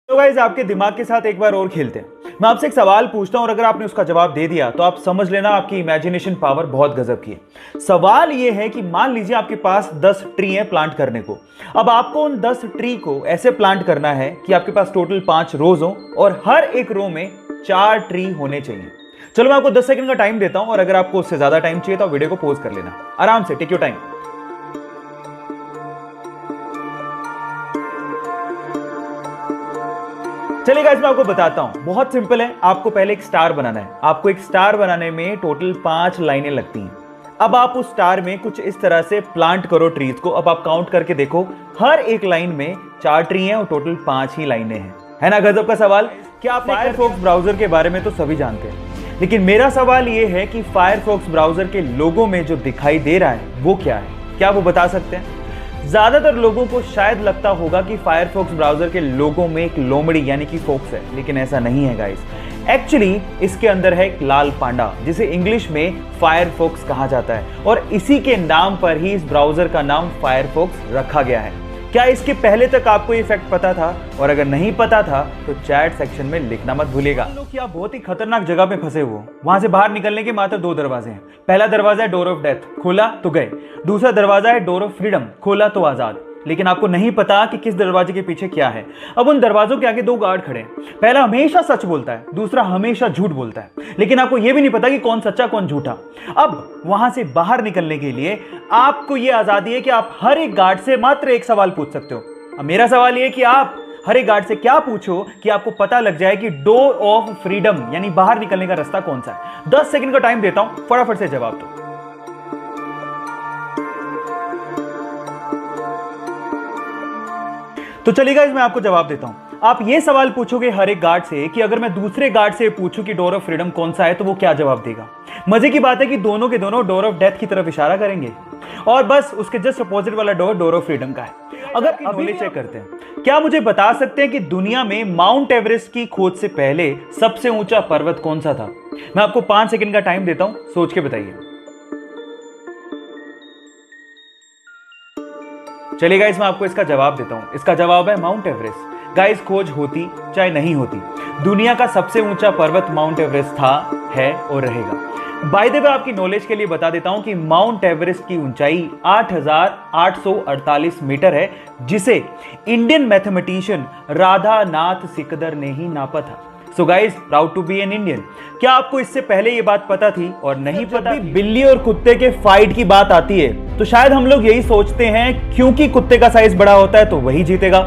तो गाइस आपके दिमाग के साथ एक बार और खेलते हैं। मैं आपसे एक सवाल पूछता हूं और अगर आपने उसका जवाब दे दिया तो आप समझ लेना आपकी इमेजिनेशन पावर बहुत गजब की है। सवाल यह है कि मान लीजिए आपके पास 10 ट्री है प्लांट करने को। अब आपको उन 10 ट्री को ऐसे प्लांट करना है कि आपके पास टोटल 5 रोज हो और हर एक रो में 4 ट्री होने चाहिए। चलो मैं आपको 10 सेकंड का टाइम देता हूं और अगर आपको उससे ज्यादा टाइम चाहिए तो आप वीडियो को पॉज कर लेना। आराम से टेक योर टाइम। चलिए गाइस मैं आपको बताता हूं, बहुत सिंपल है। आपको पहले एक स्टार बनाना है। आपको एक स्टार बनाने में टोटल 5 लाइनें लगती हैं। अब आप उस स्टार में कुछ इस तरह से प्लांट करो ट्रीज को। अब आप काउंट करके देखो, हर एक लाइन में 4 ट्री हैं और टोटल 5 ही लाइनें हैं। है ना गजब का सवाल। क्या आप फायरफॉक्स ब्राउजर के बारे में तो सभी जानते हैं, लेकिन मेरा सवाल यह है कि फायरफॉक्स ब्राउजर के लोगो में जो दिखाई दे रहा है वो क्या है? क्या वो बता सकते हैं? ज्यादातर लोगों को शायद लगता होगा कि फायरफॉक्स ब्राउजर के लोगो में एक लोमड़ी यानी कि फॉक्स है, लेकिन ऐसा नहीं है गाइस। एक्चुअली इसके अंदर है एक लाल पांडा, जिसे इंग्लिश में फायरफॉक्स कहा जाता है और इसी के नाम पर ही इस ब्राउजर का नाम फायरफॉक्स रखा गया है। क्या इसके पहले तक आपको ये फैक्ट पता था? और अगर नहीं पता था तो चैट सेक्शन में लिखना मत भूलिएगा। लोग कि आप बहुत ही खतरनाक जगह पे फंसे हो। वहां से बाहर निकलने के मात्र 2 दरवाजे हैं। पहला दरवाजा है डोर ऑफ डेथ, खोला तो गए। दूसरा दरवाजा है डोर ऑफ फ्रीडम, खोला तो आजाद। लेकिन आपको नहीं पता कि किस दरवाजे के पीछे क्या है। अब उन दरवाजों के आगे 2 गार्ड खड़े हैं। पहला हमेशा सच बोलता है, दूसरा हमेशा झूठ बोलता है, लेकिन आपको यह भी नहीं पता कि कौन सच्चा कौन झूठा। अब वहां से बाहर निकलने के लिए आपको यह आजादी है कि आप हर एक गार्ड से मात्र एक सवाल पूछ सकते हो। अब मेरा सवाल यह है कि आप हर एक गार्ड से क्या पूछो कि आपको पता लग जाए कि डोर ऑफ फ्रीडम यानी बाहर निकलने का रास्ता कौन सा है। 10 सेकंड का टाइम देता हूं, फटाफट से जवाब दो। तो चलिए गाइस मैं आपको जवाब देता हूं। आप ये सवाल पूछोगे हर एक गार्ड से कि अगर मैं दूसरे गार्ड से पूछूं कि डोर ऑफ फ्रीडम कौन सा है तो वो क्या जवाब देगा। मजे की बात है कि दोनों के दोनों डोर ऑफ डेथ की तरफ इशारा करेंगे और बस उसके जस्ट अपोजिट वाला डोर ऑफ फ्रीडम का है। अगर अभी चेक करते हैं, क्या मुझे बता सकते हैं कि दुनिया में माउंट एवरेस्ट की खोज से पहले सबसे ऊंचा पर्वत कौन सा था? मैं आपको 5 सेकंड का टाइम देता हूं, सोच के बताइए। चलिए गाइस मैं आपको इसका जवाब देता हूं। इसका जवाब है माउंट एवरेस्ट। गाइस खोज होती चाहे नहीं होती, दुनिया का सबसे ऊंचा पर्वत माउंट एवरेस्ट था, है और रहेगा। बाय द वे आपकी नॉलेज के लिए बता देता हूं कि माउंट एवरेस्ट की ऊंचाई 8,848 मीटर है, जिसे इंडियन मैथमेटिशियन राधानाथ सिकदर ने ही नापा था। So guys proud to be an Indian. क्या आपको इससे पहले ये बात पता थी? और नहीं पता भी बिल्ली और कुत्ते के फाइट की बात आती है तो शायद हम लोग यही सोचते हैं क्योंकि कुत्ते का साइज बड़ा होता है तो वही जीतेगा।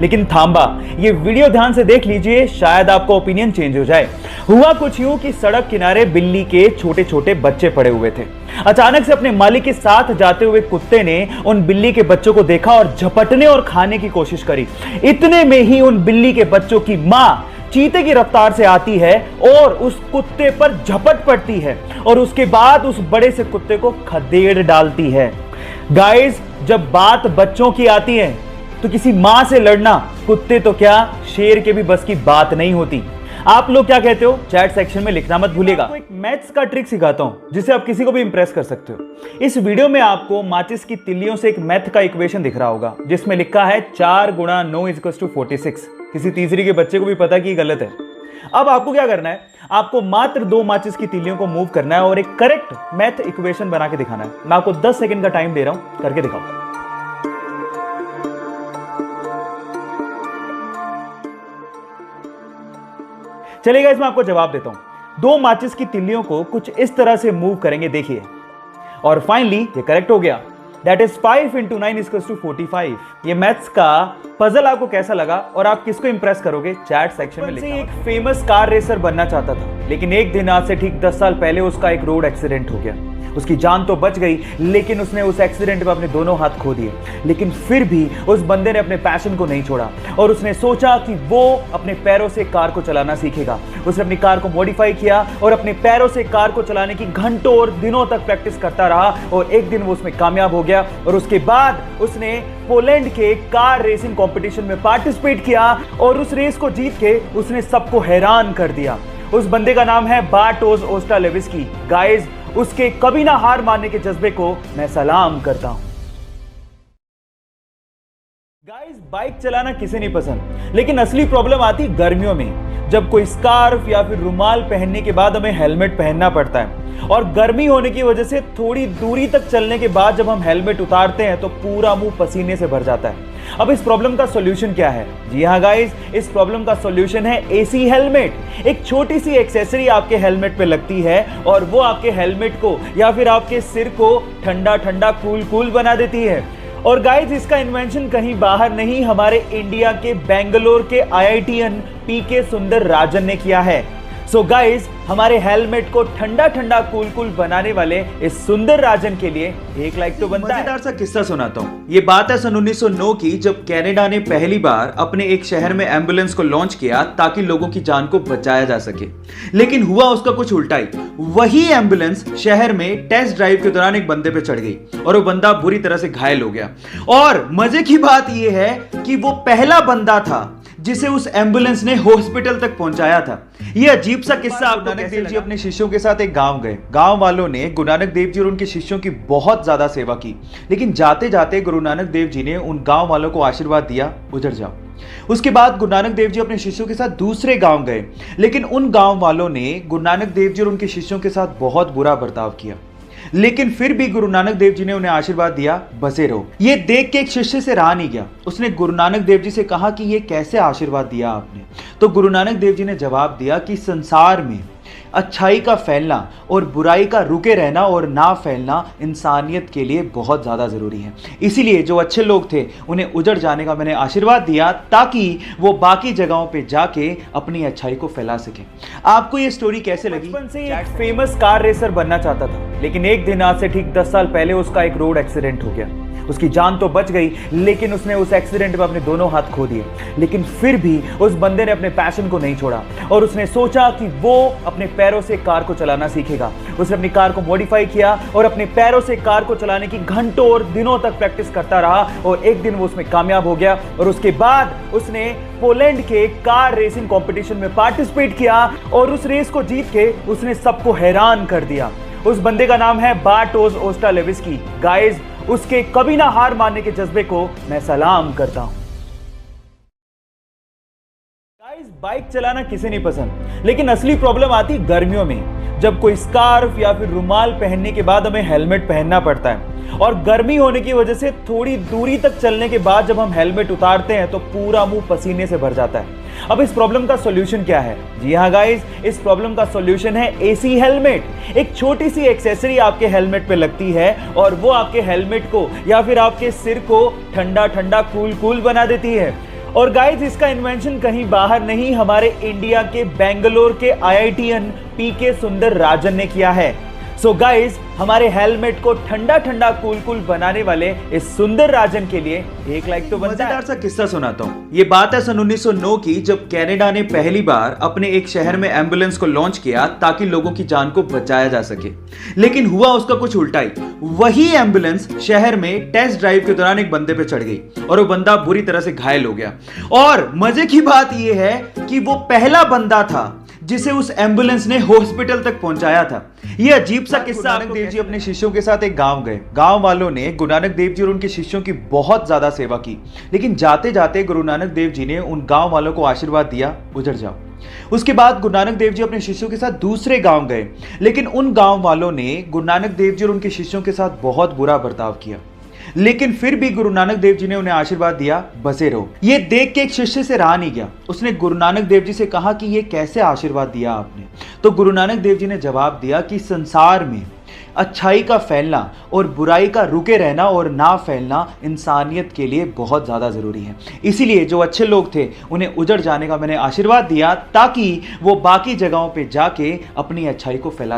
लेकिन थांबा, ये वीडियो ध्यान से देख लीजिए, शायद आपका ओपिनियन चेंज हो जाए। हुआ कुछ यूं कि सड़क किनारे बिल्ली के छोटे छोटे बच्चे पड़े हुए थे। अचानक से अपने मालिक के साथ जाते हुए कुत्ते ने उन बिल्ली के बच्चों को देखा और झपटने और खाने की कोशिश करी। इतने में ही उन बिल्ली के बच्चों की मां चीते की रफ्तार से आती है और उस कुत्ते पर झपट पड़ती है और उसके बाद उस बड़े से कुत्ते को खदेड़ डालती है। गाइस जब बात बच्चों की आती है तो किसी मां से लड़ना कुत्ते तो क्या शेर के भी बस की बात नहीं होती। आप लोग क्या कहते हो? चैट सेक्शन में लिखना मत भूलिएगा। आपको एक मैथ्स का ट्रिक सिखाता हूं जिससे आप किसी को भी इंप्रेस कर सकते हो। इस वीडियो में आपको माचिस की तिल्लियों से एक मैथ का इक्वेशन दिख रहा होगा जिसमें लिखा है 4 गुणा 9 = 46। किसी तीसरी के बच्चे को भी पता कि गलत है। अब आपको क्या करना है? आपको मात्र 2 माचिस की तिल्लियों को मूव करना है और एक करेक्ट मैथ इक्वेशन बना के दिखाना है। मैं आपको 10 सेकंड का टाइम दे रहा हूं, करके दिखाओ। चलिए गाइस मैं आपको जवाब देता हूं। 2 माचिस की तिल्लियों को कुछ इस तरह से मूव करेंगे, देखिए, और फाइनली ये करेक्ट हो गया। That is 5 × 9 = 45। ये मैथ्स का पजल आपको कैसा लगा और आप किसको इंप्रेस करोगे? चैट सेक्शन में लिखना। एक फेमस कार रेसर बनना चाहता था, लेकिन एक दिन आज से ठीक 10 साल पहले उसका एक रोड एक्सीडेंट हो गया। उसकी जान तो बच गई, लेकिन उसने उस एक्सीडेंट में अपने दोनों हाथ खो दिए। लेकिन फिर भी उस बंदे ने अपने पैशन को नहीं छोड़ा और उसने सोचा कि वो अपने पैरों से कार को चलाना सीखेगा। उसने अपनी कार को मॉडिफाई किया और अपने पैरों से कार को चलाने की घंटों और दिनों तक प्रैक्टिस करता रहा और एक दिन वो उसमें कामयाब हो गया और उसके बाद उसने पोलैंड के कार रेसिंग कंपटीशन में पार्टिसिपेट किया और उस रेस को जीत के उसने सबको हैरान कर दिया। उस बंदे का नाम है बार्टोस ओस्टालेविस्की। गाइस उसके कभी ना हार मानने के जज्बे को मैं सलाम करता हूं। गाइस बाइक चलाना किसे नहीं पसंद, लेकिन असली प्रॉब्लम आती गर्मियों में, जब कोई स्कार्फ या फिर रुमाल पहनने के बाद हमें हेलमेट पहनना पड़ता है। और गर्मी होने की वजह से थोड़ी दूरी तक चलने के बाद जब हम हेलमेट उतारते हैं तो पूरा मुंह पसीने से भर जाता है। अब इस प्रॉब्लम का सॉल्यूशन क्या है? जी हाँ गाइस, इस प्रॉब्लम का सॉल्यूशन है एसी हेलमेट। एक छोटी सी एक्सेसरी आपके हेलमेट पे लगती है और वो आपके हेलमेट को या फिर आपके सिर को ठंडा ठंडा कूल कूल बना देती है। और गाइस, इसका इन्वेंशन कहीं बाहर नहीं, हमारे इंडिया के बेंगलोर के आईआईटीएन पीके सुंदर राजन ने किया है। सो गाइस, हमारे हेलमेट को ठंडा ठंडा कूल कूल बनाने वाले इस सुंदर राजन के लिए एक लाइक तो बनता है। मजेदार सा किस्सा सुनाता हूँ। ये बात है सन 1909 की, जब कनाडा ने पहली बार अपने एक शहर में एम्बुलेंस को लॉन्च किया ताकि लोगों की जान को बचाया जा सके। लेकिन हुआ उसका कुछ उल्टा ही। वही एम्बुलेंस शहर में टेस्ट ड्राइव के दौरान एक बंदे पे चढ़ गई और वो बंदा बुरी तरह से घायल हो गया। और मजे की बात यह है कि वो पहला बंदा था जिसे उस एम्बुलेंस ने हॉस्पिटल तक पहुंचाया था। यह अजीब सा किस्सा। गुरु नानक देव जी अपने शिष्यों के साथ एक गांव गए। गांव वालों ने गुरु नानक देव जी और उनके शिष्यों की बहुत ज्यादा सेवा की, लेकिन जाते जाते गुरु नानक देव जी ने उन गांव वालों को आशीर्वाद दिया, उधर जाओ। उसके बाद गुरु नानक देव जी अपने शिष्यों के साथ दूसरे गांव गए, लेकिन उन गांव वालों ने गुरु नानक देव जी और उनके शिष्यों के साथ बहुत बुरा बर्ताव किया। लेकिन फिर भी गुरु नानक देव जी ने उन्हें आशीर्वाद दिया, बसे रहो। ये देख के एक शिष्य से रहा नहीं गया। उसने गुरु नानक देव जी से कहा कि ये कैसे आशीर्वाद दिया आपने? तो गुरु नानक देव जी ने जवाब दिया कि संसार में अच्छाई का फैलना और बुराई का रुके रहना और ना फैलना इंसानियत के लिए बहुत ज़्यादा ज़रूरी है। इसीलिए जो अच्छे लोग थे उन्हें उजड़ जाने का मैंने आशीर्वाद दिया ताकि वो बाकी जगहों पे जाके अपनी अच्छाई को फैला सके। आपको ये स्टोरी कैसे लगी? बचपन से एक फेमस कार रेसर बनना चाहता था, लेकिन एक दिन आज से ठीक 10 साल पहले उसका एक रोड एक्सीडेंट हो गया। उसकी जान तो बच गई, लेकिन उसने उस एक्सीडेंट में अपने दोनों हाथ खो दिए। लेकिन फिर भी उस बंदे ने अपने पैशन को नहीं छोड़ा और उसने सोचा कि वो अपने पैरों से कार को चलाना सीखेगा। उसने अपनी कार को मॉडिफाई किया और अपने पैरों से कार को चलाने की घंटों और दिनों तक प्रैक्टिस करता रहा और एक दिन वो उसमें कामयाब हो गया। और उसके बाद उसने पोलैंड के कार रेसिंग कंपटीशन में पार्टिसिपेट किया और उस रेस को जीत के उसने सबको हैरान कर दिया। उस बंदे का नाम है बार्टोस ओस्टालेविस्की। गाइस, उसके कभी ना हार मानने के जज्बे को मैं सलाम करता हूं। गाइस, बाइक चलाना किसे नहीं पसंद, लेकिन असली प्रॉब्लम आती गर्मियों में, जब कोई स्कार्फ या फिर रुमाल पहनने के बाद हमें हेलमेट पहनना पड़ता है। और गर्मी होने की वजह से थोड़ी दूरी तक चलने के बाद जब हम हेलमेट उतारते हैं तो पूरा मुंह पसीने से भर जाता है। अब इस प्रॉब्लम का सॉल्यूशन क्या है? जी हाँ गाइस, इस प्रॉब्लम का सॉल्यूशन है एसी हेलमेट। एक छोटी सी एक्सेसरी आपके हेलमेट पे लगती है और वो आपके हेलमेट को या फिर आपके सिर को ठंडा ठंडा कूल कूल बना देती है। और गाइस, इसका इन्वेंशन कहीं बाहर नहीं, हमारे इंडिया के बेंगलोर के आईआईटीएन पीके सुंदर राजन ने किया है। सो गाइस, हमारे हेलमेट को ठंडा ठंडा कूल कूल बनाने वाले इस सुंदर राजन के लिए एक लाइक तो बनता है। मजेदार सा किस्सा सुनाता हूँ। ये बात है सन 1909 की, जब कनाडा ने पहली बार अपने एक शहर में एम्बुलेंस को लॉन्च किया ताकि लोगों की जान को बचाया जा सके। लेकिन हुआ उसका कुछ उल्टा ही। वही एम्बुलेंस शहर में टेस्ट ड्राइव के दौरान एक बंदे पे चढ़ गई और वो बंदा बुरी तरह से घायल हो गया। और मजे की बात यह है कि वो पहला बंदा था जिसे उस एम्बुलेंस ने हॉस्पिटल तक पहुंचाया था। यह अजीब सा किस्सा। गुरु नानक देव जी अपने शिष्यों के साथ एक गांव गए। गांव वालों ने गुरु नानक देव जी और उनके शिष्यों की बहुत ज्यादा सेवा की, लेकिन जाते जाते गुरु नानक देव जी ने उन गांव वालों को आशीर्वाद दिया, उधर जाओ। उसके बाद गुरु नानक देव जी अपने शिष्यों के साथ दूसरे गांव गए, लेकिन उन गांव वालों ने गुरु नानक देव जी और उनके शिष्यों के साथ बहुत बुरा बर्ताव किया। लेकिन फिर भी गुरु नानक देव जी ने उन्हें आशीर्वाद दिया, बसे रहो। ये देख के एक शिष्य से रहा नहीं गया। उसने गुरु नानक देव जी से कहा कि ये कैसे आशीर्वाद दिया आपने? तो गुरु नानक देव जी ने जवाब दिया कि संसार में अच्छाई का फैलना और बुराई का रुके रहना और ना फैलना इंसानियत के लिए बहुत ज़्यादा ज़रूरी है। इसीलिए जो अच्छे लोग थे उन्हें उजड़ जाने का मैंने आशीर्वाद दिया ताकि वो बाकी जगहों पे जाके अपनी अच्छाई को फैला